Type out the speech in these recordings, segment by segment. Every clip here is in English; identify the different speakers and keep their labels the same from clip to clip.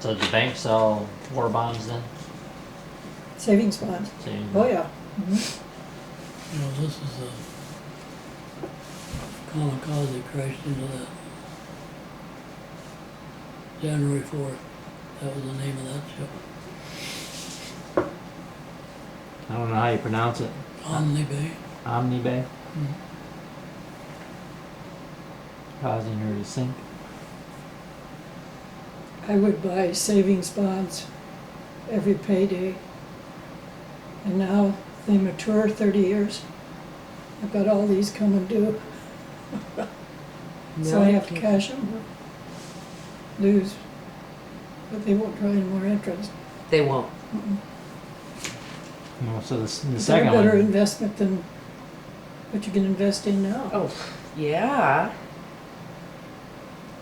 Speaker 1: So did the bank sell war bonds then?
Speaker 2: Savings bonds.
Speaker 1: Savings
Speaker 2: Oh,
Speaker 1: bonds.
Speaker 2: yeah. Mhm.
Speaker 3: You know, this is a kamikaze crashed into that January 4th. That was the name of that ship.
Speaker 1: I don't know how you pronounce it.
Speaker 3: Omni Bay.
Speaker 1: Omni Bay,
Speaker 3: Mm.
Speaker 1: causing her to sink.
Speaker 2: I would buy savings bonds every payday. And now they mature 30 years. I've got all these coming due. So I have to cash them, lose. But they won't draw any more interest.
Speaker 4: They won't.
Speaker 1: Well, so the
Speaker 2: They're
Speaker 1: second
Speaker 2: a better
Speaker 1: one,
Speaker 2: investment than what you can invest in now.
Speaker 4: Oh, yeah.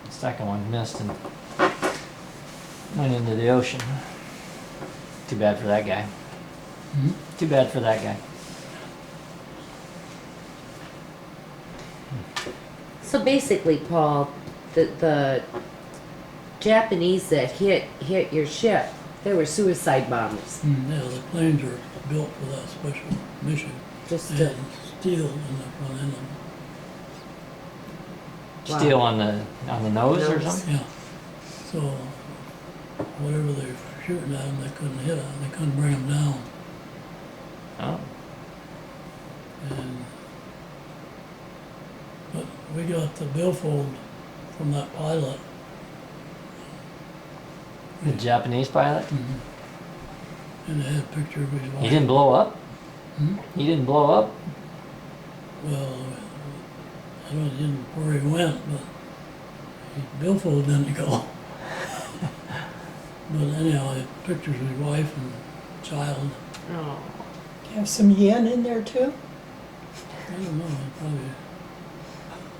Speaker 1: the second one missed and went into the ocean. Too bad for that guy.
Speaker 3: Mhm.
Speaker 1: Too bad for that guy.
Speaker 4: So basically, Paul, the Japanese that hit your ship, they were suicide bombers.
Speaker 3: Yeah, the planes are built for that special mission.
Speaker 4: Just
Speaker 3: They
Speaker 4: to,
Speaker 3: had steel in the front end of them.
Speaker 4: Wow.
Speaker 1: Steel on the nose or
Speaker 4: Nose.
Speaker 1: something?
Speaker 3: Yeah. So whatever they were shooting at them, they couldn't hit them. They couldn't bring them down.
Speaker 1: Oh.
Speaker 3: And but we got the billfold from that pilot.
Speaker 1: The Japanese pilot?
Speaker 3: And they had a picture of his wife.
Speaker 1: He didn't blow up?
Speaker 3: Hmm?
Speaker 1: He didn't blow up?
Speaker 3: Well, I don't know where he went, but his billfold didn't go. But anyhow, I had pictures of his wife and child.
Speaker 4: oh.
Speaker 2: Have some yen in there too?
Speaker 3: I don't know, he probably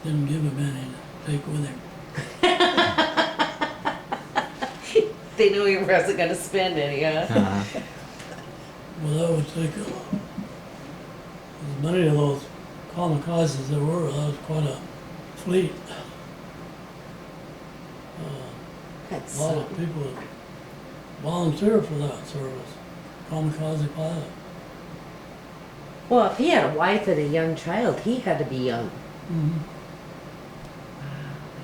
Speaker 3: didn't give him any to take with him.
Speaker 4: They knew he wasn't going to spend any, huh?
Speaker 1: Uh-huh.
Speaker 3: Well, that would take as many of those kamikazes there were, that was quite a fleet.
Speaker 4: That's
Speaker 3: A lot of people that volunteer for that service, kamikaze pilot.
Speaker 4: Well, if he had a wife and a young child, he had to be young.
Speaker 3: Mm-hmm.
Speaker 4: I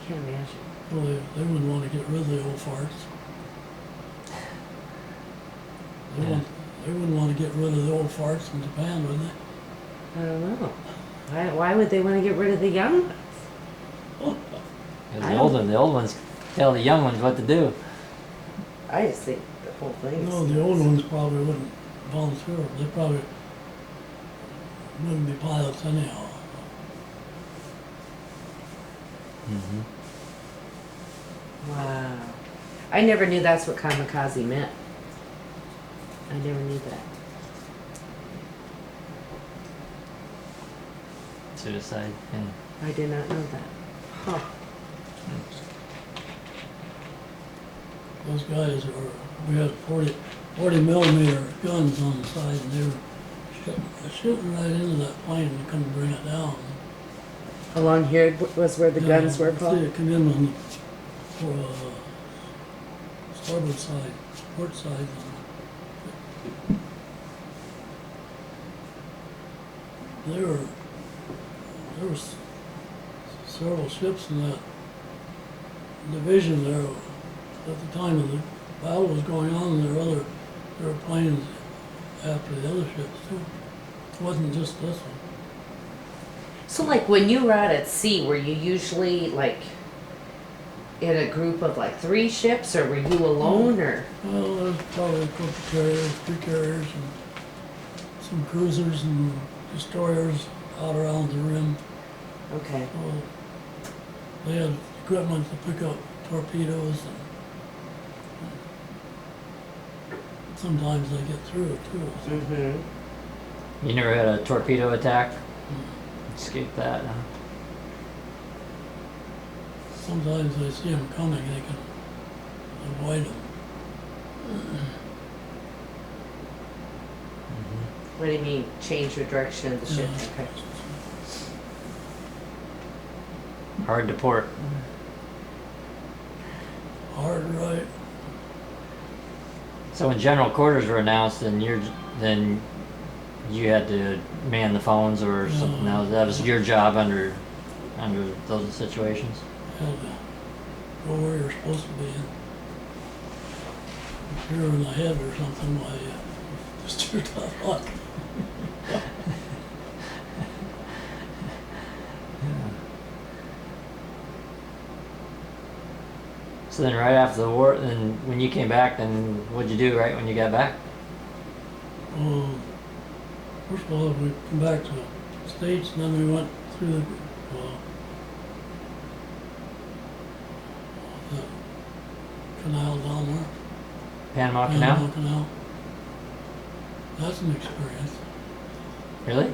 Speaker 4: can't imagine.
Speaker 3: Well, they wouldn't want to get rid of the old farts.
Speaker 1: Yeah.
Speaker 3: They wouldn't want to get rid of the old farts in Japan, would they?
Speaker 4: I don't know. Why would they want to get rid of the young ones?
Speaker 1: 'Cause the old ones tell the young ones what to do.
Speaker 4: I just think the whole thing.
Speaker 3: No, the old ones probably wouldn't volunteer. They probably wouldn't be pilots anyhow.
Speaker 1: Mm-hmm.
Speaker 4: Wow. I never knew that's what kamikaze meant. I never knew that.
Speaker 1: Suicide. Yeah.
Speaker 4: I did not know that. Huh.
Speaker 3: Those guys we had 40 millimeter guns on the side, and they were shooting right into that plane and couldn't bring it down.
Speaker 4: Along here was where the guns were,
Speaker 3: See
Speaker 4: Paul?
Speaker 3: it come in on the starboard side, port side. There were several ships in that division there at the time of the battle was going on, and there were planes after the other ships too. It wasn't just this one.
Speaker 4: So, like, when you were out at sea, were you usually, like, in a group of, like, 3 ships, or were you alone, or?
Speaker 3: Well, there's probably a couple of carriers, 3 carriers, and some cruisers and destroyers out around the rim.
Speaker 4: Okay.
Speaker 3: So they had equipment to pick up torpedoes, and sometimes they get through it too. So.
Speaker 4: Mm-hmm.
Speaker 1: You never had a torpedo attack? Escape that, huh?
Speaker 3: Sometimes they see them coming, they can avoid them.
Speaker 4: What do you mean, change the direction of the ship?
Speaker 3: Yeah.
Speaker 4: Okay.
Speaker 1: Hard to port.
Speaker 3: Hard right.
Speaker 1: So when general quarters were announced, then then you had to man the phones or something else. That was your job under those situations.
Speaker 3: Had to go where you're supposed to be. If you're in the head or something, why, just your tough luck.
Speaker 1: So then right after the war, then when you came back, then what'd you do right when you got back?
Speaker 3: First of all, we come back to the States, and then we went through the canal down there.
Speaker 1: Panama Canal?
Speaker 3: Panama Canal. That's an experience.
Speaker 1: Really?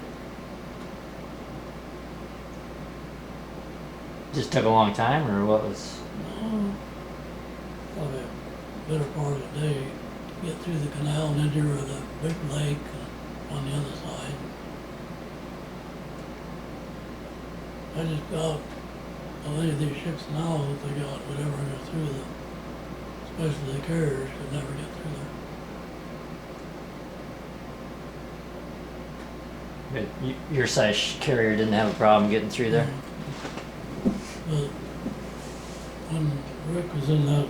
Speaker 1: Just took a long time, or what was?
Speaker 3: No, probably a better part of the day. Get through the canal, and then you're at a big lake on the other side. I just got any of these ships now that they got would ever go through them, especially the carriers could never get through there.
Speaker 1: But your size carrier didn't have a problem getting through there.
Speaker 3: But when Rick was in that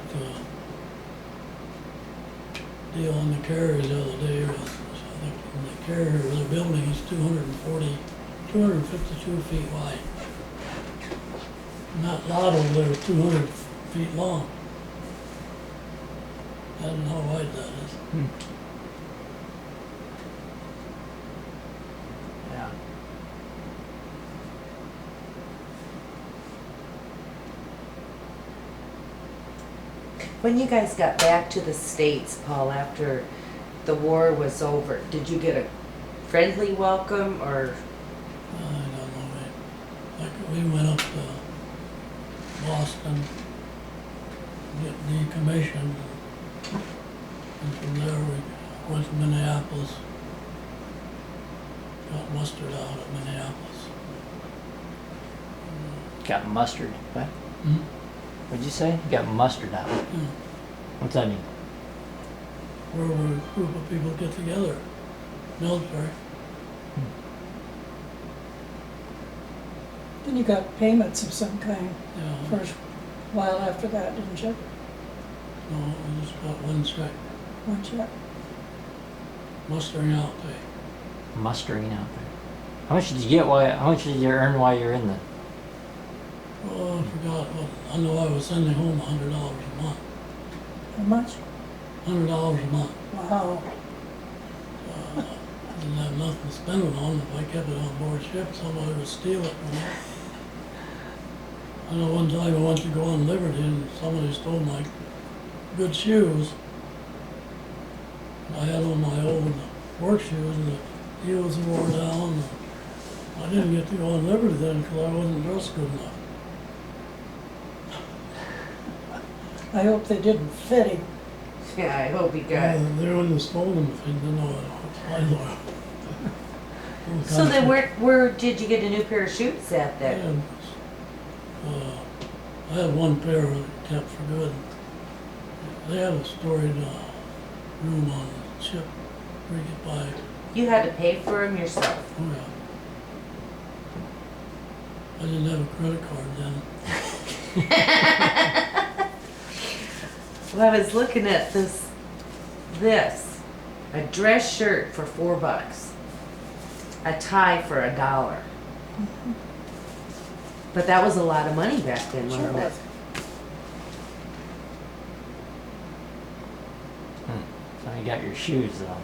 Speaker 3: deal on the carrier the other day, I think the carrier they're building is 252 feet wide. And that Lotto, they're 200 feet long. I don't know how wide that is.
Speaker 1: Yeah.
Speaker 4: When you guys got back to the States, Paul, after the war was over, did you get a friendly welcome or?
Speaker 3: I don't know. Like we went up to Boston, get decommissioned, and from there we went to Minneapolis, got mustered out at Minneapolis.
Speaker 1: Got mustard. What?
Speaker 3: Hmm?
Speaker 1: What'd you say? You got mustard out.
Speaker 3: Yeah.
Speaker 1: What's that mean?
Speaker 3: Where a group of people get together, military.
Speaker 2: Then you got payments of some kind
Speaker 3: Yeah.
Speaker 2: for a while after that, didn't you?
Speaker 3: No, we just got one check,
Speaker 2: One check.
Speaker 3: mustering out pay.
Speaker 1: Mustering out there. How much did you get? How much did you earn while you were in the?
Speaker 3: Oh, I forgot. Well, I know I was sending home $100 a month.
Speaker 2: How much?
Speaker 3: $100 a month.
Speaker 2: Wow.
Speaker 3: I didn't have nothing to spend it on. If I kept it on board ship, somebody would steal it from me. I know one time I went to go on Liberty and somebody stole my good shoes. I had on my old work shoes and the heels wore down. I didn't get to go on Liberty then because I wasn't dressed good enough.
Speaker 2: I hope they didn't fit him.
Speaker 4: Yeah, I hope he got.
Speaker 3: They wouldn't have stolen them if they didn't know I was.
Speaker 4: So then where did you get a new pair of shoes at then?
Speaker 3: I had one pair that I kept for good. They had a storage room on the ship where you could buy.
Speaker 4: You had to pay for them yourself.
Speaker 3: Oh yeah. I didn't have a credit card then.
Speaker 4: Well, I was looking at this, a dress shirt for $4, a tie for $1. But that was a lot of money back then,
Speaker 2: Sure
Speaker 4: wasn't it?
Speaker 2: was.
Speaker 1: So you got your shoes though.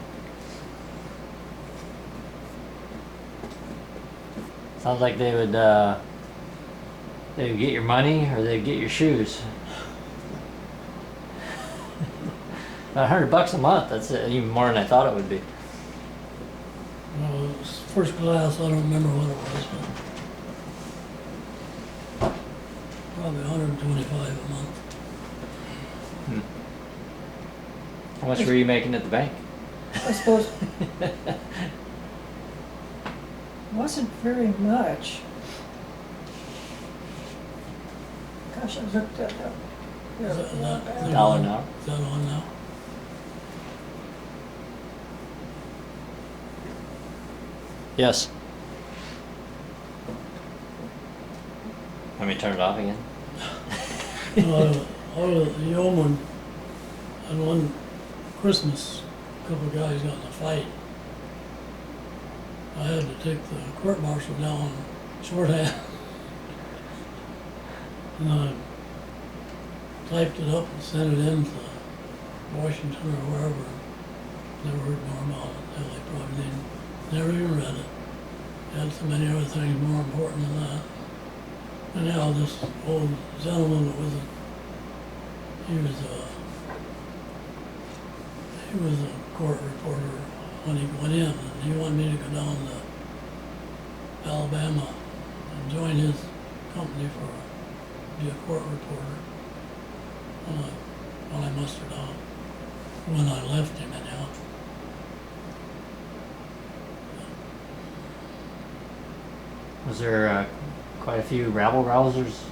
Speaker 1: Sounds like they would get your money or they'd get your shoes. About $100 a month. That's even more than I thought it would be.
Speaker 3: It was first class, I don't remember what it was, but probably $125 a month.
Speaker 1: How much were you making at the bank?
Speaker 2: I suppose wasn't very much. Gosh, I looked that up.
Speaker 3: Is that
Speaker 1: $1 an hour.
Speaker 3: Is that on now?
Speaker 1: Yes. Let me turn it off again.
Speaker 3: Out of the yeoman, and one Christmas, a couple of guys got in a fight. I had to take the court martial down shorthand. And I typed it up and sent it in to Washington or wherever. Never heard more about it. Hell, they probably didn't, never even read it. Had so many other things more important than that. And now this old gentleman that was he was a court reporter when he went in, and he wanted me to go down to Alabama and join his company for be a court reporter. When I mustered out, when I left him anyhow.
Speaker 1: Was there quite a few rabble-rousers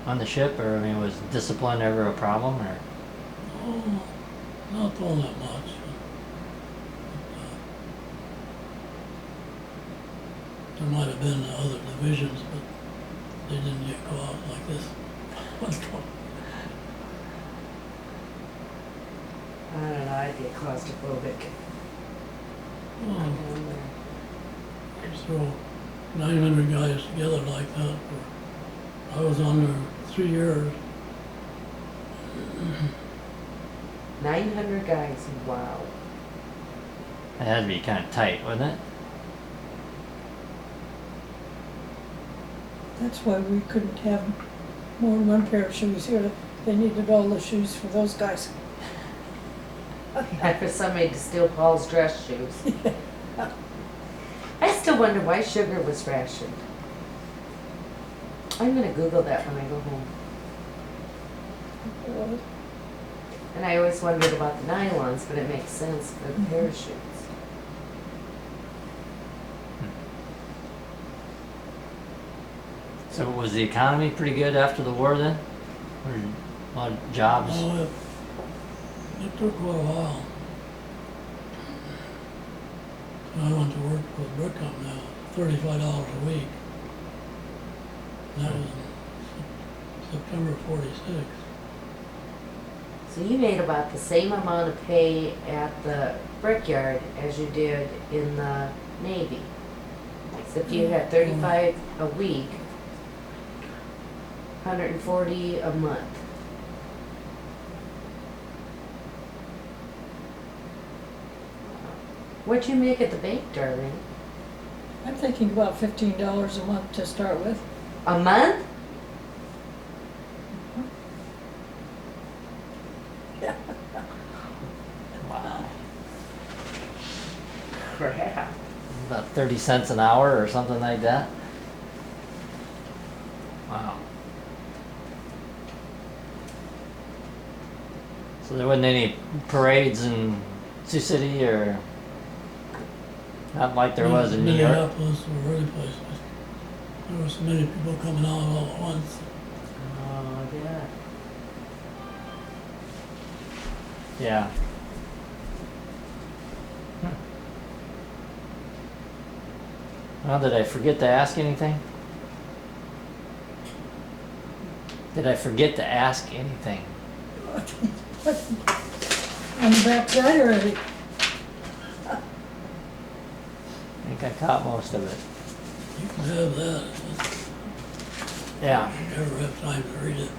Speaker 1: on the ship, or I mean, was discipline ever a problem, or?
Speaker 3: Oh, not all that much. There might have been other divisions, but they didn't get caught like this.
Speaker 4: I don't know, I'd get claustrophobic.
Speaker 3: Oh, you throw 900 guys together like that. I was on there 3 years.
Speaker 4: 900 guys, wow.
Speaker 1: It had to be kind of tight, wasn't it?
Speaker 2: That's why we couldn't have more than one pair of shoes here. They needed all the shoes for those guys.
Speaker 4: For somebody to steal Paul's dress shoes. I still wonder why sugar was rationed. I'm gonna Google that when I go home. And I always wondered about the nylons, but it makes sense for the parachutes.
Speaker 1: So was the economy pretty good after the war then? Or a lot of jobs?
Speaker 3: Oh, it took quite a while. I went to work for a brick company now, $35 a week. And that was in September '46.
Speaker 4: So you made about the same amount of pay at the brickyard as you did in the Navy. So if you had 35 a week, 140 a month. What'd you make at the bank, Darlene?
Speaker 2: I'm thinking about $15 a month to start with.
Speaker 4: A month?
Speaker 1: Wow.
Speaker 4: Crap.
Speaker 1: About 30 cents an hour or something like that? Wow. So there wasn't any parades in Sioux City, or not like there was in New York?
Speaker 3: Minneapolis or other places. There were so many people coming out all at once.
Speaker 4: Oh, yeah.
Speaker 1: Yeah. Well, did I forget to ask anything? Did I forget to ask anything?
Speaker 2: On the back side already.
Speaker 1: I think I caught most of it.
Speaker 3: You can have that.
Speaker 1: Yeah.
Speaker 3: If you ever have time to read it.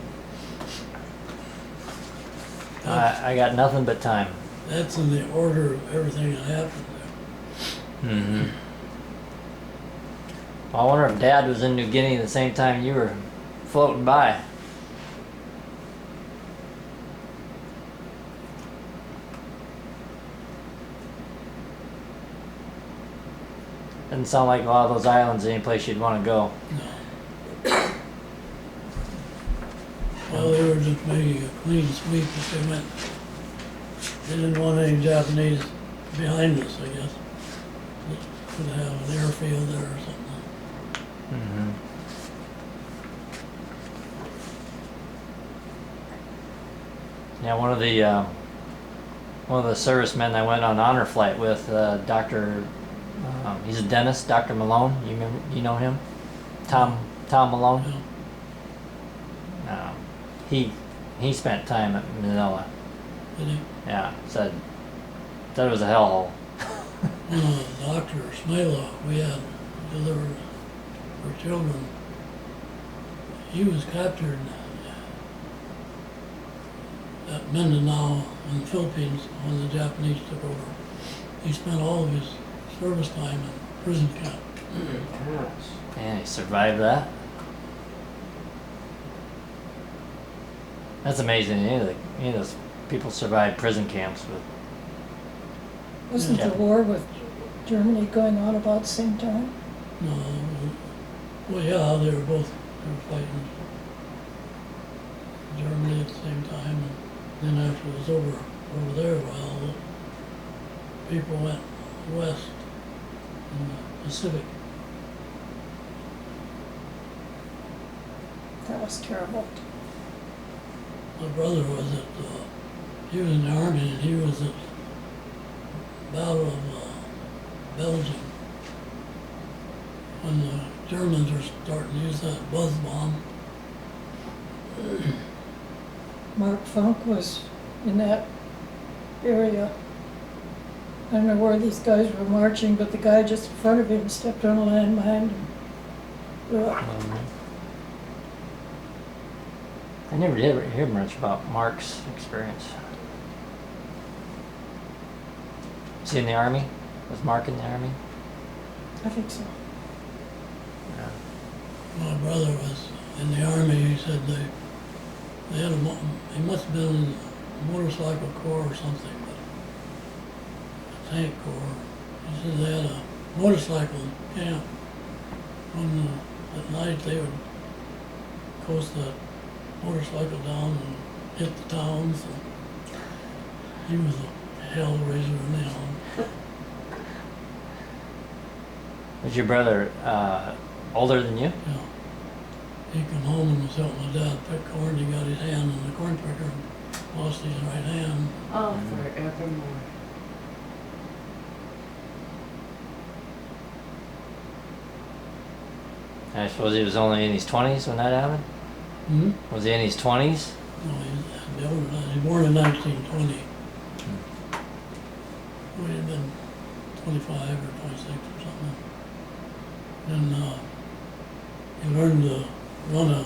Speaker 1: I got nothing but time.
Speaker 3: That's in the order of everything that happened there.
Speaker 1: Mm-hmm. I wonder if Dad was in New Guinea the same time you were floating by. Doesn't sound like a lot of those islands any place you'd want to go.
Speaker 3: No. Well, they were just making a clean sweep if they went. They didn't want any Japanese behind us, I guess. They could have an airfield there or something.
Speaker 1: Mm-hmm. Yeah, one of the servicemen I went on honor flight with, Dr. He's a dentist, Dr. Malone. You know him? Tom Malone.
Speaker 3: Yeah.
Speaker 1: He spent time at Manila.
Speaker 3: Did he?
Speaker 1: Yeah, said it was a hellhole.
Speaker 3: Dr. Smela we had delivered for children. He was captured at Mindanao in the Philippines when the Japanese took over. He spent all of his service time in prison camp.
Speaker 4: Gosh.
Speaker 1: And he survived that. That's amazing. Any of those people survived prison camps with.
Speaker 2: Wasn't
Speaker 1: Yeah.
Speaker 2: the war with Germany going on about the same time?
Speaker 3: No, well, yeah, they were fighting Germany at the same time, and then after it was over there, well, people went west in the Pacific.
Speaker 2: That was terrible.
Speaker 3: My brother was he was in the army, and he was at Battle of Belgium when the Germans were starting to use that buzz bomb.
Speaker 2: Mark Funk was in that area. I don't know where these guys were marching, but the guy just in front of him stepped on a landmine and blew up.
Speaker 1: I never did hear much about Mark's experience. Was he in the army? Was Mark in the army?
Speaker 2: I think so.
Speaker 1: Yeah.
Speaker 3: My brother was in the army. He said they had he must have been in the motorcycle corps or something, but a tank corps. He said they had a motorcycle camp. At night they would coast the motorcycle down and hit the towns. And he was a hell raiser anyhow.
Speaker 1: Was your brother older than you?
Speaker 3: Yeah. He come home and was helping my dad pick corn. He got his hand in the corn picker and lost his right hand.
Speaker 4: Oh, forevermore.
Speaker 1: I suppose he was only in his 20s when that happened?
Speaker 3: Hmm?
Speaker 1: Was he in his 20s?
Speaker 3: No, he's older than that. He was born in 1920. Would have been 25 or 26 or something. Then he learned to run a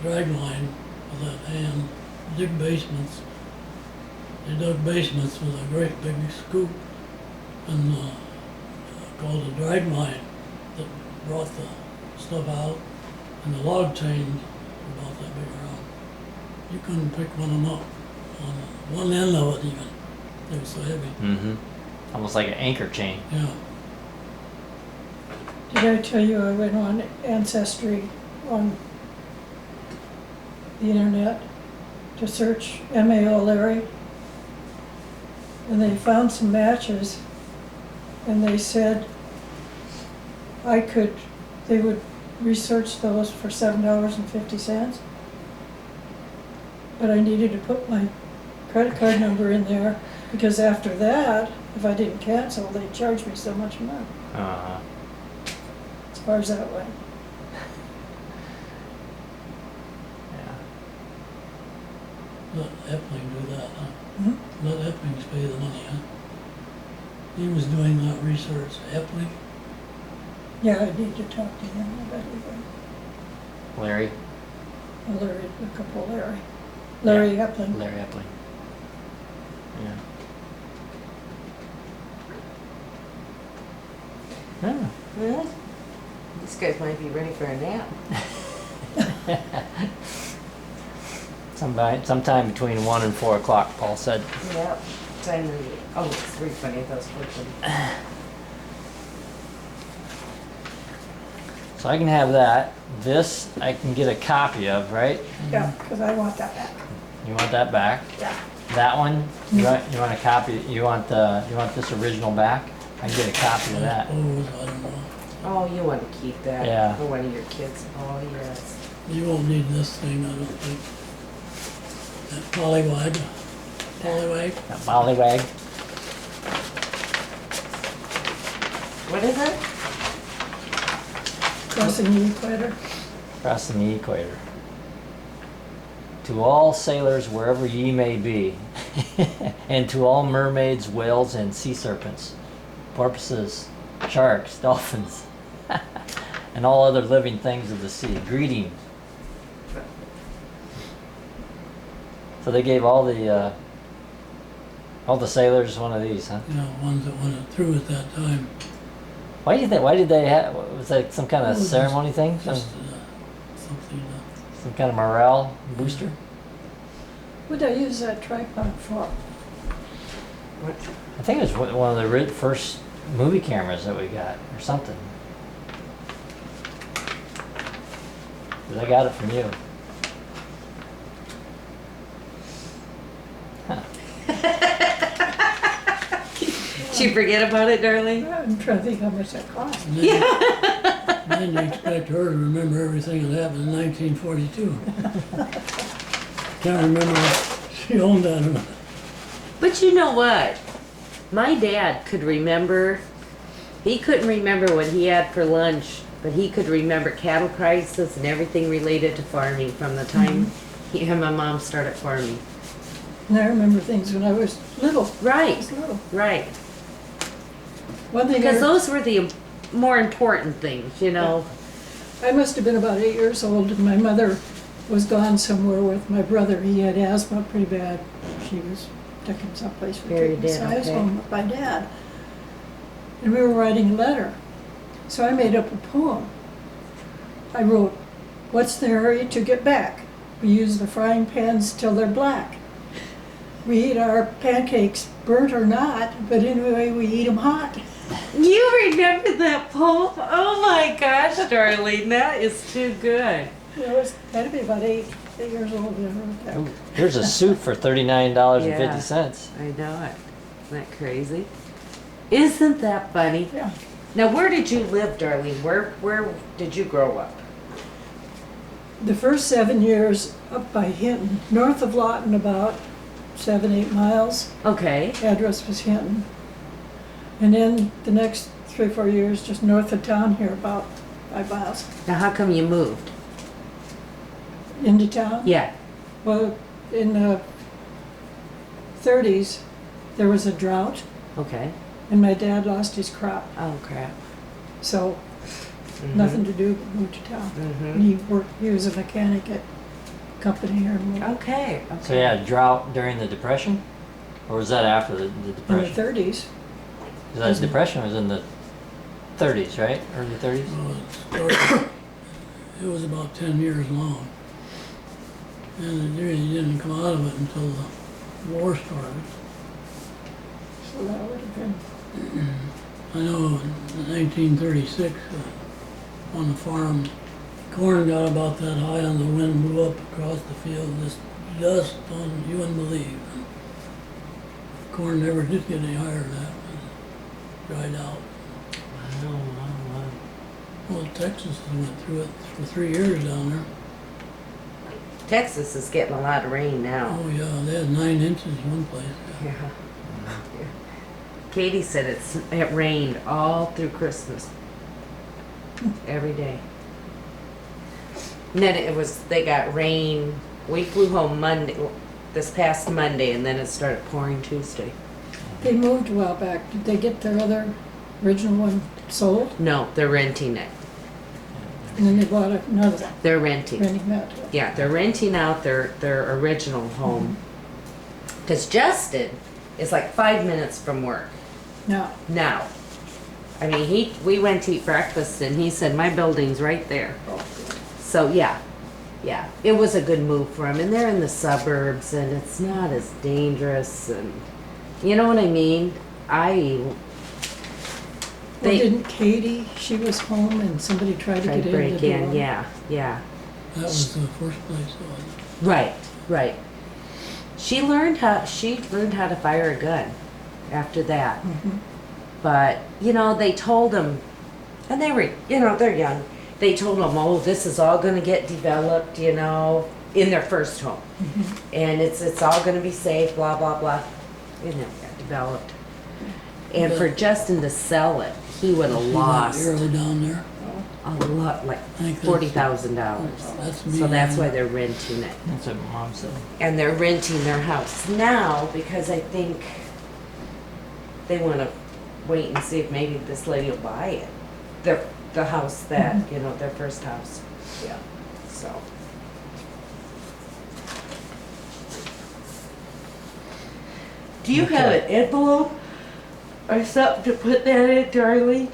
Speaker 3: drag line with that hand, dig basements. They dug basements with a great big scoop and called a drag line that brought the stuff out, and the log chains were about that big around. You couldn't pick one of them up on one end of it even. They were so heavy.
Speaker 1: Mm-hmm. Almost like an anchor chain.
Speaker 3: Yeah.
Speaker 2: Did I tell you I went on Ancestry on the internet to search M.A. O'Leary? And they found some matches, and they said they would research those for $7.50. But I needed to put my credit card number in there, because after that, if I didn't cancel, they'd charge me so much more,
Speaker 1: Uh-huh.
Speaker 2: as far as that went.
Speaker 1: Yeah.
Speaker 3: Let Epling do that, huh?
Speaker 2: Hmm?
Speaker 3: Let Epling pay the money, huh? He was doing that research. Epling?
Speaker 2: Yeah, I need to talk to him about it.
Speaker 1: Larry?
Speaker 2: Larry, look up Larry. Larry Epling.
Speaker 1: Larry Epling. Yeah. Yeah.
Speaker 4: Well, these guys might be ready for a nap.
Speaker 1: Sometime between 1 and 4 o'clock, Paul said.
Speaker 4: Yep. Time to eat. Oh, it's 3:20. That's quickly.
Speaker 1: So I can have that. This I can get a copy of, right?
Speaker 2: Yeah, because I want that back.
Speaker 1: You want that back?
Speaker 2: Yeah.
Speaker 1: That one? You want a copy? You want this original back? I can get a copy of that.
Speaker 3: Oh, I don't know.
Speaker 4: Oh, you want to keep that
Speaker 1: Yeah.
Speaker 4: for one of your kids. Oh, yes.
Speaker 3: You won't need this thing, I don't think. That pollywag. Pollywag?
Speaker 1: That bollywag.
Speaker 4: What is it?
Speaker 2: Crossing the equator.
Speaker 1: Crossing the equator. To all sailors wherever ye may be, and to all mermaids, whales, and sea serpents, porpoises, sharks, dolphins, and all other living things of the sea, greeting. So they gave all the sailors one of these, huh?
Speaker 3: You know, ones that went through at that time.
Speaker 1: Why do you think? Why did they have? Was that some kind of
Speaker 3: Well, just-
Speaker 1: ceremony thing?
Speaker 3: Just something.
Speaker 1: Some kind of morale booster?
Speaker 2: What'd I use that tripod for?
Speaker 1: I think it was one of the first movie cameras that we got, or something. 'Cause I got it from you. Huh.
Speaker 4: Did you forget about it, Darlene?
Speaker 2: I'm trying to think how much that cost.
Speaker 3: And then you expect her to remember everything that happened in 1942. Can't remember if she owned that or not.
Speaker 4: But you know what? My dad could remember. He couldn't remember what he had for lunch, but he could remember cattle prices and everything related to farming from the time he and my mom started farming.
Speaker 2: And I remember things when I was little. I
Speaker 4: Right,
Speaker 2: was little.
Speaker 4: right.
Speaker 2: One thing
Speaker 4: Because
Speaker 2: I,
Speaker 4: those were the more important things, you know.
Speaker 2: I must have been about 8 years old, and my mother was gone somewhere with my brother. He had asthma pretty bad. She was taken someplace for
Speaker 4: Very
Speaker 2: treatment. So
Speaker 4: dead,
Speaker 2: I was
Speaker 4: okay.
Speaker 2: home with my dad. And we were writing a letter. So I made up a poem. I wrote, "What's the hurry to get back? We use the frying pans till they're black. We eat our pancakes burnt or not, but anyway we eat them hot."
Speaker 4: You remember that poem? Oh my gosh, Darlene, that is too good.
Speaker 2: It was, had to be about 8 years old when I wrote that.
Speaker 1: Ooh, here's a suit for $39.50.
Speaker 4: I know it. Isn't that crazy? Isn't that funny?
Speaker 2: Yeah.
Speaker 4: Now, where did you live, Darlene? Where did you grow up?
Speaker 2: The first 7 years up by Hinton, north of Lawton, about 7-8 miles.
Speaker 4: Okay.
Speaker 2: Address was Hinton. And then the next 3-4 years, just north of town here, about 5 miles
Speaker 4: Now, how come you moved?
Speaker 2: into town.
Speaker 4: Yeah.
Speaker 2: Well, in the 30s, there was a drought,
Speaker 4: Okay.
Speaker 2: and my dad lost his crop.
Speaker 4: Oh, crap.
Speaker 2: So nothing to do but move to town. And he was a mechanic at a company here in Louisville.
Speaker 4: Okay.
Speaker 1: So yeah, drought during the Depression? Or was that after the
Speaker 2: In the
Speaker 1: Depression?
Speaker 2: 30s.
Speaker 1: 'Cause that Depression was in the 30s, right? Early 30s?
Speaker 3: Well, it started, it was about 10 years long. And it really didn't come out of it until the war started.
Speaker 2: So that would have been,
Speaker 3: I know in 1936, on the farm, corn got about that high and the wind blew up across the field, just on, you wouldn't believe. Corn never did get any higher than that, it dried out.
Speaker 4: Wow.
Speaker 3: Well, Texas went through it for 3 years down there.
Speaker 4: Texas is getting a lot of rain now.
Speaker 3: Oh yeah, they had 9 inches one place.
Speaker 4: Yeah. Katie said it rained all through Christmas. Every day. And then they got rain. We flew home this past Monday, and then it started pouring Tuesday.
Speaker 2: they moved a while back. Did they get their other original one sold?
Speaker 4: No, they're renting it.
Speaker 2: And then they bought another one,
Speaker 4: They're renting.
Speaker 2: renting that.
Speaker 4: Yeah, they're renting out their original home. Because Justin is like 5 minutes from work
Speaker 2: Now,
Speaker 4: now. I mean, we went to eat breakfast, and he said, my building's right there. So, yeah, it was a good move for him. And they're in the suburbs, and it's not as dangerous, and you know what I mean?
Speaker 2: well, didn't Katie, she was home and somebody tried to
Speaker 4: Tried
Speaker 2: get
Speaker 4: to
Speaker 2: in
Speaker 4: break
Speaker 2: the door.
Speaker 4: in, yeah.
Speaker 3: That was the first place,
Speaker 4: Right. She learned how to fire a gun after that.
Speaker 2: Mhm.
Speaker 4: But, they told them, and they were, they're young. They told them, oh, this is all gonna get developed, in their first home. And it's all gonna be safe, blah, blah, blah. It never got developed. And for Justin to sell it, he would have lost
Speaker 3: Early down there.
Speaker 4: a lot, like
Speaker 3: think that's-
Speaker 4: $40,000.
Speaker 3: That's me.
Speaker 4: So that's why they're renting it.
Speaker 1: That's what Mom said.
Speaker 4: And they're renting their house now because I think they want to wait and see if maybe this lady will buy it. The house that, you know, their first house. Yeah, so. Do you have an envelope or something to put that in, Darlene?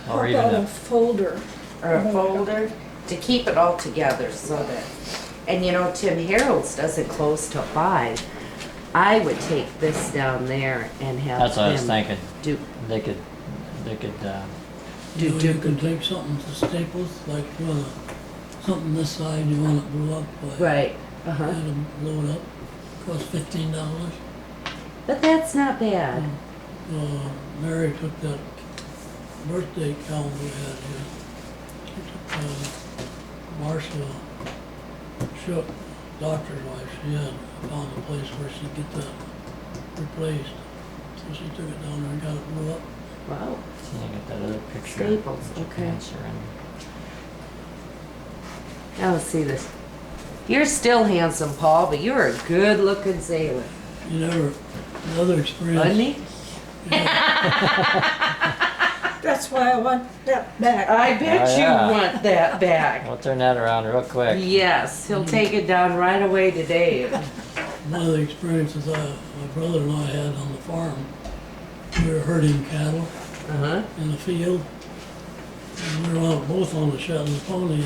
Speaker 1: Or
Speaker 2: How
Speaker 1: even
Speaker 2: about a
Speaker 1: a,
Speaker 2: folder?
Speaker 4: Or a folder? To keep it all together so that, and you know, Tim Harold's doesn't close till 5. I would take this down there and have
Speaker 1: that's what I was
Speaker 4: them
Speaker 1: thinking.
Speaker 4: do,
Speaker 1: They could,
Speaker 3: You know, you can take something to Staples, like you wanna, something this side you want it blew up, like,
Speaker 4: right,
Speaker 3: had them blow it up, cost $15.
Speaker 4: but that's not bad.
Speaker 3: Mary took that birthday calendar we had here. She took Marcia Shook, doctor's wife, she had found a place where she'd get that replaced. So she took it down there and got it blew up.
Speaker 4: Wow,
Speaker 1: see, I got that other picture.
Speaker 4: Staples, okay.
Speaker 1: Answer and
Speaker 4: Now let's see this. You're still handsome, Paul, but you're a good-looking sailor.
Speaker 3: You never, another experience.
Speaker 4: Wasn't he?
Speaker 2: That's why I want that back.
Speaker 4: I bet
Speaker 1: Oh, yeah.
Speaker 4: you want that back.
Speaker 1: we'll turn that around real quick.
Speaker 4: Yes, he'll take it down right away to Dave.
Speaker 3: One of the experiences my brother and I had on the farm, we were herding cattle
Speaker 4: Uh-huh.
Speaker 3: in the field. And we were both on the Shetland pony.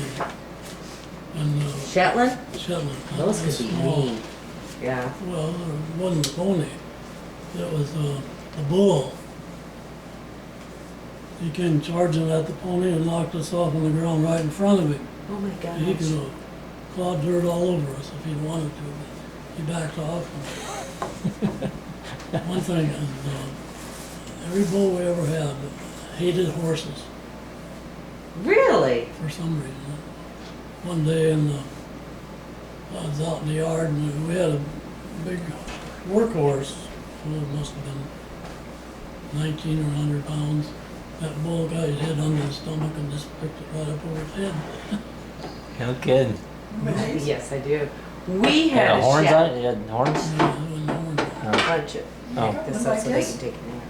Speaker 3: And
Speaker 4: Shetland?
Speaker 3: Shetland.
Speaker 4: Those
Speaker 3: it was
Speaker 4: could be
Speaker 3: small.
Speaker 4: mean. Yeah.
Speaker 3: Well, it wasn't the pony. It was the bull. He came charging at the pony and knocked us off on the ground right in front of him.
Speaker 4: Oh my
Speaker 3: He
Speaker 4: gosh.
Speaker 3: could have clawed dirt all over us if he'd wanted to, but he backed off. And one thing is, every bull we ever had hated horses
Speaker 4: Really?
Speaker 3: for some reason. One day I was out in the yard and we had a big workhorse. It must have been 19 or 100 pounds. That bull got his head under his stomach and just picked it right up over his head.
Speaker 1: No kidding.
Speaker 4: Yes, I do. We had
Speaker 1: Had
Speaker 4: a
Speaker 1: horns on
Speaker 4: Shetland.
Speaker 1: it? You had horns?
Speaker 3: Yeah, it was horrible.
Speaker 4: Bunch of.
Speaker 1: Oh.
Speaker 4: This
Speaker 2: Like
Speaker 4: up so they
Speaker 2: this?
Speaker 4: can take a nap.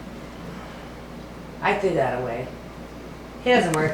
Speaker 4: I threw that away. He doesn't work.